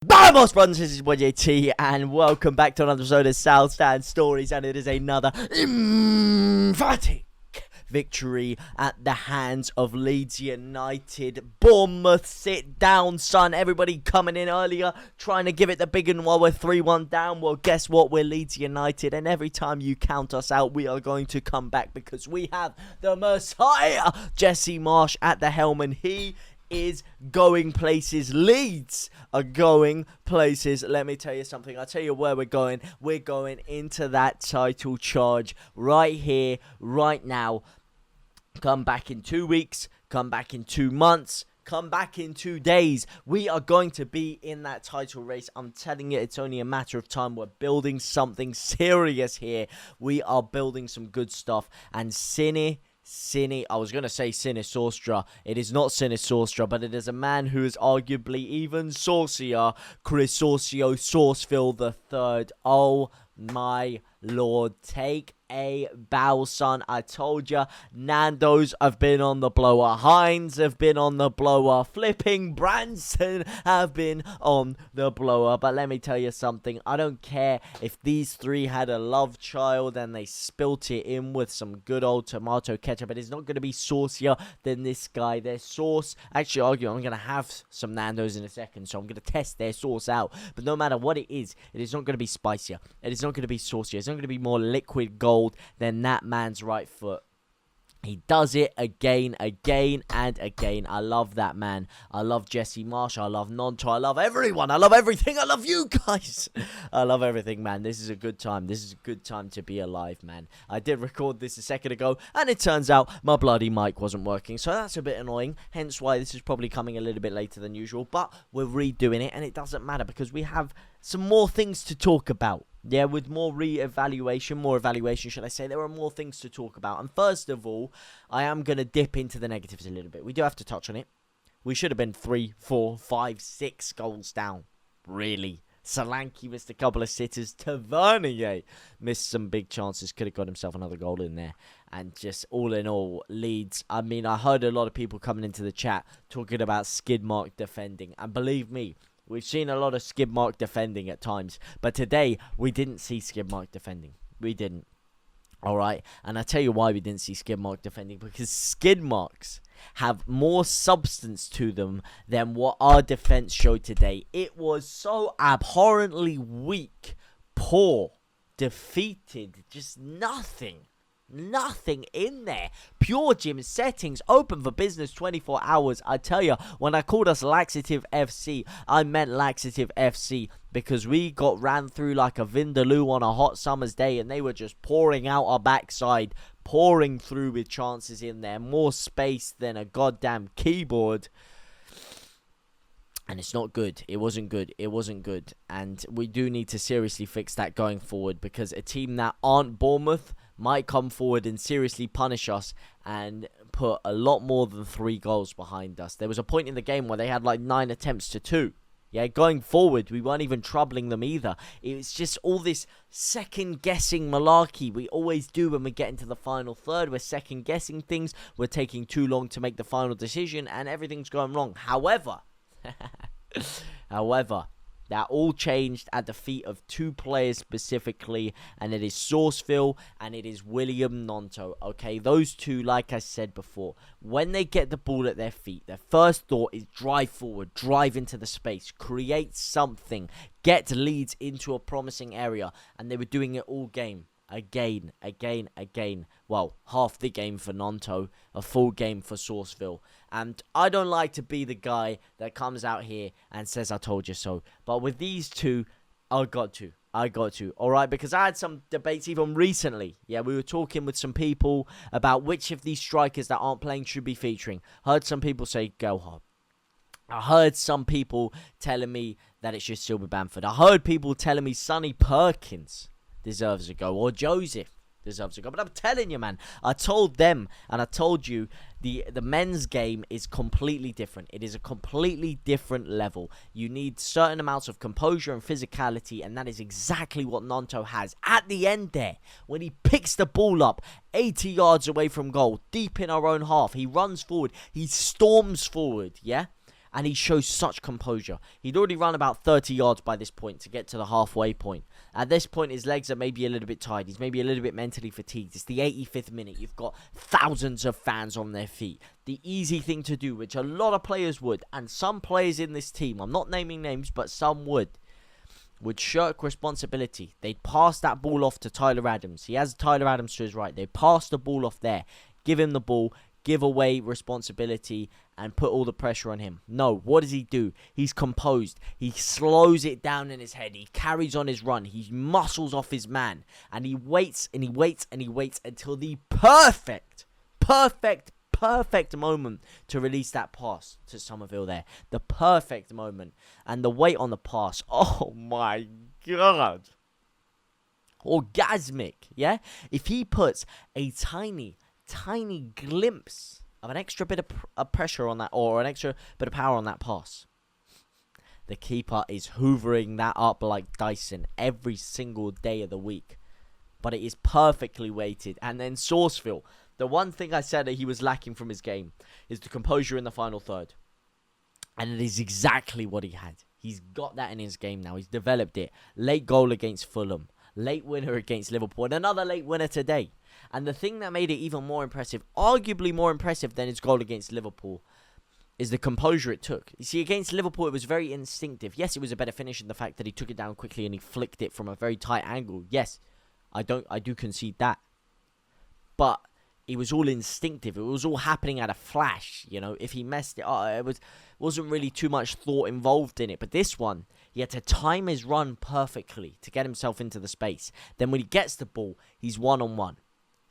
Vamos, brothers, this is JT, and welcome back to another episode of South Stand Stories, and it is another emphatic victory at the hands of Leeds United. Bournemouth, sit down, son. Everybody coming in earlier, trying to give it the big one while we're 3-1 down. Well, guess what? We're Leeds United, and every time you count us out, we are going to come back because we have the Messiah, Jesse Marsch, at the helm, and he is going places. Leeds are going places. Let me tell you something. I'll tell you where we're going. We're going into that title charge right here, right now. Come back in 2 weeks. Come back in 2 months. Come back in 2 days. We are going to be in that title race. I'm telling you, it's only a matter of time. We're building something serious here. We are building some good stuff. And I was going to say Sinisostra. It is not Sinisostra, but it is a man who is arguably even saucier, Chrysosio Sauceville III. Oh my lord, take a bow, son. I told you, Nando's have been on the blower, Heinz have been on the blower, flipping Branson have been on the blower. But let me tell you something, I don't care if these three had a love child and they spilt it in with some good old tomato ketchup. It is not going to be saucier than this guy. Their sauce, actually argue, I'm going to have some Nando's in a second, so I'm going to test their sauce out. But no matter what it is not going to be spicier. It is not going to be saucier. It's not going to be more liquid gold than that man's right foot. He does it again and again. I love that man. I love Jesse Marsch. I love GNONTO. I love everyone. I love everything. I love you guys. I love everything, man. This is a good time. This is a good time to be alive, man. I did record this a second ago, and it turns out my bloody mic wasn't working, so that's a bit annoying. Hence why this is probably coming a little bit later than usual, but we're redoing it, and it doesn't matter because we have some more things to talk about. Yeah, with more evaluation, should I say. There are more things to talk about. And first of all, I am going to dip into the negatives a little bit. We do have to touch on it. We should have been 3, 4, 5, 6 goals down. Really. Solanke missed a couple of sitters. Tavernier missed some big chances. Could have got himself another goal in there. And just all in all, Leeds. I mean, I heard a lot of people coming into the chat talking about skid mark defending. And believe me, we've seen a lot of skid mark defending at times. But today, we didn't see skid mark defending. We didn't. Alright? And I tell you why we didn't see skid mark defending. Because skid marks have more substance to them than what our defense showed today. It was so abhorrently weak, poor, defeated, just nothing in there. Pure gym settings, open for business 24 hours. I tell you, when I called us Laxative FC, I meant Laxative FC because we got ran through like a Vindaloo on a hot summer's day, and they were just pouring out our backside, pouring through with chances in there, more space than a goddamn keyboard. And it's not good. It wasn't good. And we do need to seriously fix that going forward, because a team that aren't Bournemouth might come forward and seriously punish us and put a lot more than 3 goals behind us. There was a point in the game where they had like 9 attempts to 2. Yeah, going forward, we weren't even troubling them either. It was just all this second-guessing malarkey we always do when we get into the final third. We're second-guessing things. We're taking too long to make the final decision, and everything's going wrong. However, that all changed at the feet of 2 players specifically, and it is Sauceville and it is William GNONTO. Okay, those two, like I said before, when they get the ball at their feet, their first thought is drive forward, drive into the space, create something, get Leeds into a promising area, and they were doing it all game. Again. Well, half the game for GNONTO, a full game for Sauceville. And I don't like to be the guy that comes out here and says, I told you so. But with these two, I got to. Alright, because I had some debates even recently. Yeah, we were talking with some people about which of these strikers that aren't playing should be featuring. Heard some people say, go hard. I heard some people telling me that it should still be Bamford. I heard people telling me Sonny Perkins deserves a go, or Joseph deserves a go. But I'm telling you, man, I told them and I told you the men's game is completely different. It is a completely different level. You need certain amounts of composure and physicality, and that is exactly what GNONTO has. At the end there, when he picks the ball up 80 yards away from goal, deep in our own half, he runs forward, he storms forward, yeah? And he shows such composure. He'd already run about 30 yards by this point to get to the halfway point. At this point, his legs are maybe a little bit tired. He's maybe a little bit mentally fatigued. It's the 85th minute. You've got thousands of fans on their feet. The easy thing to do, which a lot of players would, and some players in this team, I'm not naming names, but some would shirk responsibility. They'd pass that ball off to Tyler Adams. He has Tyler Adams to his right. They'd pass the ball off there, give him the ball, give away responsibility, and put all the pressure on him. No, what does he do? He's composed. He slows it down in his head. He carries on his run. He muscles off his man. And he waits, and he waits, and he waits until the perfect moment to release that pass to Summerville there. The perfect moment. And the weight on the pass. Oh my God. Orgasmic, yeah? If he puts a tiny glimpse of an extra bit of pressure on that, or an extra bit of power on that pass, the keeper is hoovering that up like Dyson every single day of the week. But it is perfectly weighted. And then Sourceville, the one thing I said that he was lacking from his game is the composure in the final third. And it is exactly what he had. He's got that in his game now. He's developed it. Late goal against Fulham. Late winner against Liverpool. And another late winner today. And the thing that made it even more impressive, arguably more impressive than his goal against Liverpool, is the composure it took. You see, against Liverpool, it was very instinctive. Yes, it was a better finish in the fact that he took it down quickly and he flicked it from a very tight angle. Yes, I do concede that. But it was all instinctive. It was all happening at a flash. You know, if he messed it up, wasn't really too much thought involved in it. But this one, he had to time his run perfectly to get himself into the space. Then when he gets the ball, he's one-on-one.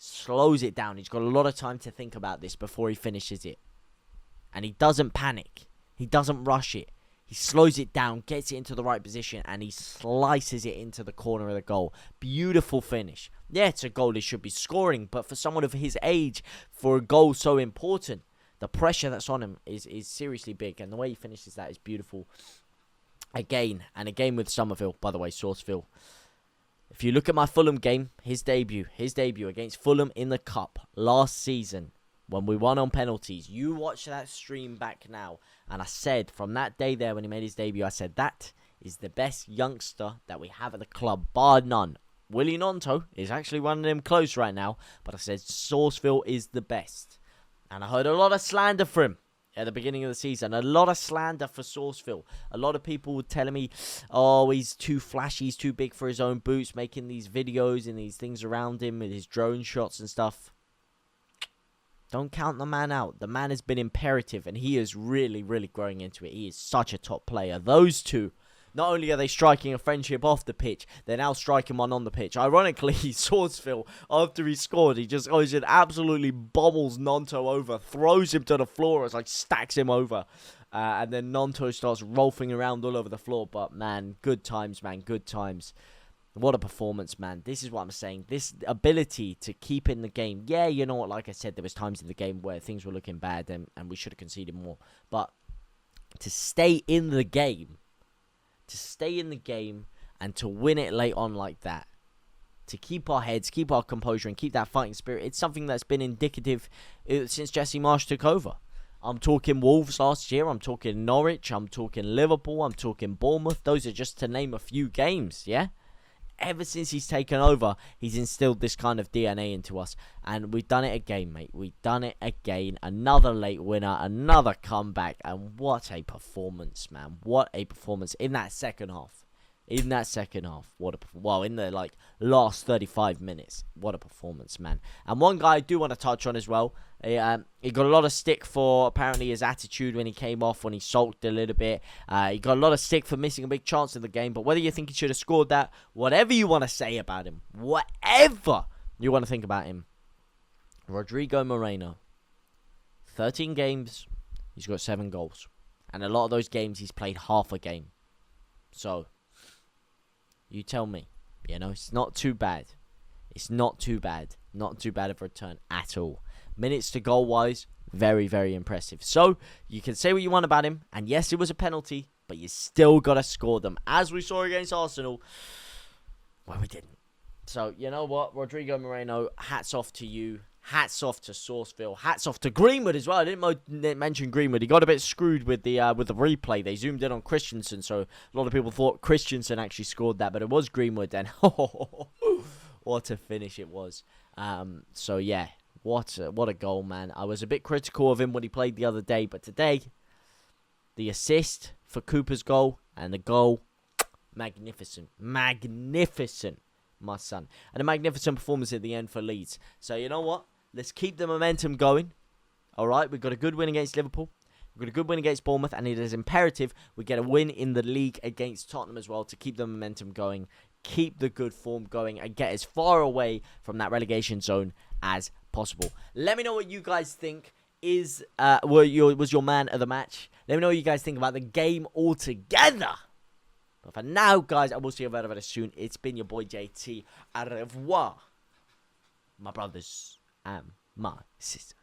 Slows it down. He's got a lot of time to think about this before he finishes it. And he doesn't panic. He doesn't rush it. He slows it down, gets it into the right position, and he slices it into the corner of the goal. Beautiful finish. Yeah, it's a goal he should be scoring, but for someone of his age, for a goal so important, the pressure that's on him is seriously big. And the way he finishes that is beautiful. Again, and again with Summerville, by the way, Sourceville. If you look at my Fulham game, his debut against Fulham in the Cup last season, when we won on penalties, you watch that stream back now, and I said from that day there when he made his debut, I said that is the best youngster that we have at the club, bar none. Willie Gnonto is actually one of them close right now, but I said Sourceville is the best. And I heard a lot of slander for him at the beginning of the season. A lot of slander for Sourceville. A lot of people were telling me, oh, he's too flashy, he's too big for his own boots, making these videos and these things around him with his drone shots and stuff. Don't count the man out. The man has been imperative, and he is really, really growing into it. He is such a top player. Those two, not only are they striking a friendship off the pitch, they're now striking one on the pitch. Ironically, Sourceville, after he scored, he just goes and absolutely bommels Gnonto over, throws him to the floor, it's like stacks him over. And then Gnonto starts rolling around all over the floor. But, man, good times, man, good times. What a performance, man. This is what I'm saying. This ability to keep in the game. Yeah, you know what, like I said, there was times in the game where things were looking bad and we should have conceded more. But to stay in the game, and to win it late on like that, to keep our heads, keep our composure, and keep that fighting spirit, it's something that's been indicative since Jesse Marsch took over. I'm talking Wolves last year, I'm talking Norwich, I'm talking Liverpool, I'm talking Bournemouth. Those are just to name a few games, yeah? Ever since he's taken over, he's instilled this kind of DNA into us. And we've done it again, mate. We've done it again. Another late winner, another comeback. And what a performance, man. What a performance in that second half. In that second half. In the last 35 minutes. What a performance, man. And one guy I do want to touch on as well. He got a lot of stick for apparently his attitude when he came off, when he sulked a little bit. He got a lot of stick for missing a big chance in the game. But whether you think he should have scored that, whatever you want to say about him, whatever you want to think about him, Rodrigo Moreno, 13 games, he's got 7 goals. And a lot of those games he's played half a game. So, you tell me. You know, it's not too bad. It's not too bad. Not too bad of a return at all. Minutes to goal wise, very, very impressive. So, you can say what you want about him. And yes, it was a penalty, but you still got to score them. As we saw against Arsenal, well, we didn't. So, you know what? Rodrigo Moreno, hats off to you. Hats off to Sourceville. Hats off to Greenwood as well. I didn't mention Greenwood. He got a bit screwed with the replay. They zoomed in on Christensen, so a lot of people thought Christensen actually scored that, but it was Greenwood. And what a finish it was. So yeah, what a goal, man. I was a bit critical of him when he played the other day, but today, the assist for Cooper's goal and the goal, magnificent, my son. And a magnificent performance at the end for Leeds. So you know what? Let's keep the momentum going. All right, we've got a good win against Liverpool. We've got a good win against Bournemouth, and it is imperative we get a win in the league against Tottenham as well to keep the momentum going, keep the good form going, and get as far away from that relegation zone as possible. Let me know what you guys think was your man of the match. Let me know what you guys think about the game altogether. But for now, guys, I will see you very, very soon. It's been your boy JT. Au revoir, my brothers and my sisters.